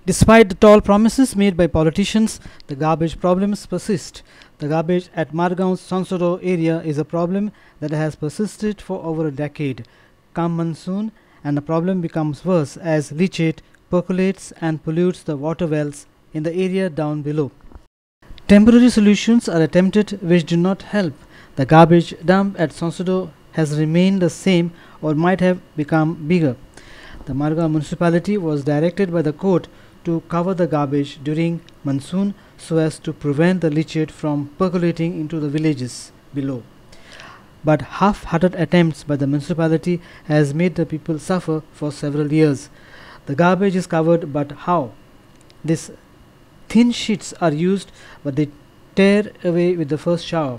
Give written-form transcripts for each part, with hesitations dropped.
Despite the tall promises made by politicians, the garbage problems persist. The garbage at Margaon's Sonsoddo area is a problem that has persisted for over a decade. Come monsoon, and the problem becomes worse as leachate percolates and pollutes the water wells in the area down below. Temporary solutions are attempted which do not help. The garbage dump at Sonsoddo has remained the same or might have become bigger. The Margaon municipality was directed by the court to cover the garbage during monsoon so as to prevent the leachate from percolating into the villages below. But half-hearted attempts by the municipality has made the people suffer for several years. The garbage is covered, but how? These thin sheets are used, but they tear away with the first shower.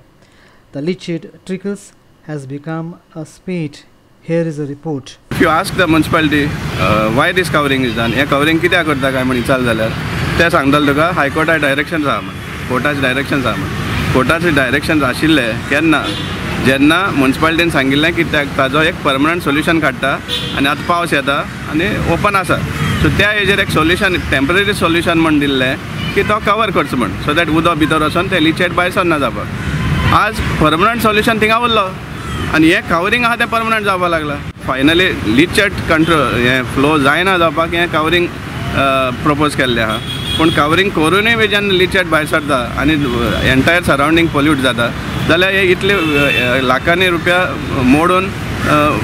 The leachate trickles has become a spade. Here is a report. If you ask the municipality why this covering is done, covering कित्याक करता काय म्हण विचारलें जाल्यार ते सांगतले तुका हायकोर्टाचे directions आहा म्हण, कोर्टाचे डायरेक्शन्स आहा म्हण. कोर्टाचे डायरेक्शन्स आशिल्ले केन्ना जेन्ना मुन्सिपालिटीन सांगिल्लें की ताजो एक परमनंट सोल्युशन काडटा आनी आतां पावस येता आनी ओपन आसा सो त्या हेजेर एक सोल्युशन टेम्पररी सोल्युशन म्हण दिल्लें की तो कवर करचो म्हण सो दॅट उदक भितर वचोन ते लिचेट भायर सरना जावपाक. आज परमनंट सोल्युशन थिंगा उरलो आनी हें कवरींग आहा तें परमनंट जावपाक लागला. फायनली लिचेट कंट्रोल हें फ्लो जायना जावपाक हें कवरींग प्रपोज केल्लें आहा. पूण कवरींग करूनय बी जेन्ना लिचेट भायर सरता आनी एंटायर सरावंडींग पोल्यूट जाता जाल्यार हे इतले लाखांनी रुपया मोडून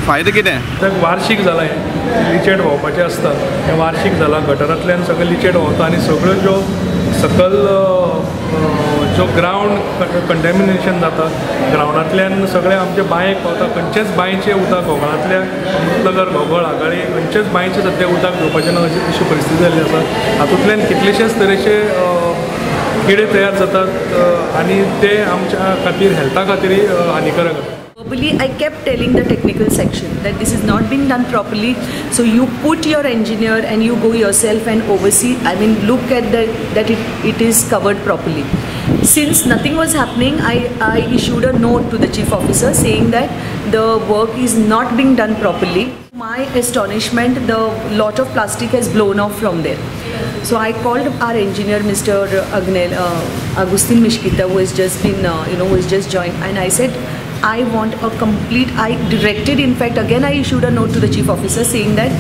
फायदो कितें? वार्षिक जाला लिचेट व्हांवपाचें आसता हें वार्षिक जाला. गटरांतल्यान सगळें लिचेट व्हांवता आनी सगळ्यो ज्यो सकल जो ग्रावंड कंटेमिनेशन जाता ग्रावंडांतल्यान सगळें आमचे बांयेक पावता. खंयचेच बांयचें उदक घोगळांतल्या नगर घोगळ आगाळी खंयचेच बांयचें सद्या उदक घेवपाचें ना अशी तशी परिस्थिती जाल्ली आसा. हातूंतल्यान कितलेशेच तरेचे किडे तयार जातात आनी ते आमच्या खातीर हेल्था खातीरय हानिकारक आसा. Verbally, I kept telling the technical section that this is not being done properly. So you put your engineer and you go yourself and oversee. I mean, look at that it is covered properly. Since nothing was happening, I issued a note to the chief officer saying that the work is not being done properly. My astonishment, the lot of plastic has blown off from there. So I called our engineer, Mr. Agustin Mishkita, who has just been, who has just joined, and I said, I want a complete, I directed, in fact, again I issued a note to the chief officer saying that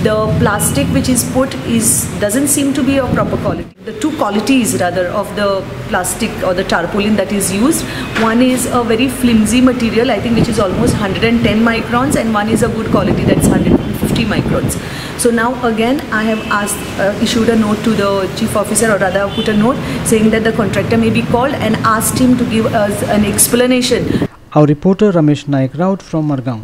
the plastic which is put doesn't seem to be of proper quality. The two qualities rather of the plastic or the tarpaulin that is used, one is a very flimsy material, I think which is almost 110 microns, and one is a good quality that's 150 microns. So now again I have issued a note to the chief officer, or rather put a note saying that the contractor may be called and asked him to give us an explanation. Our reporter Ramesh Naik Raut from Margaon.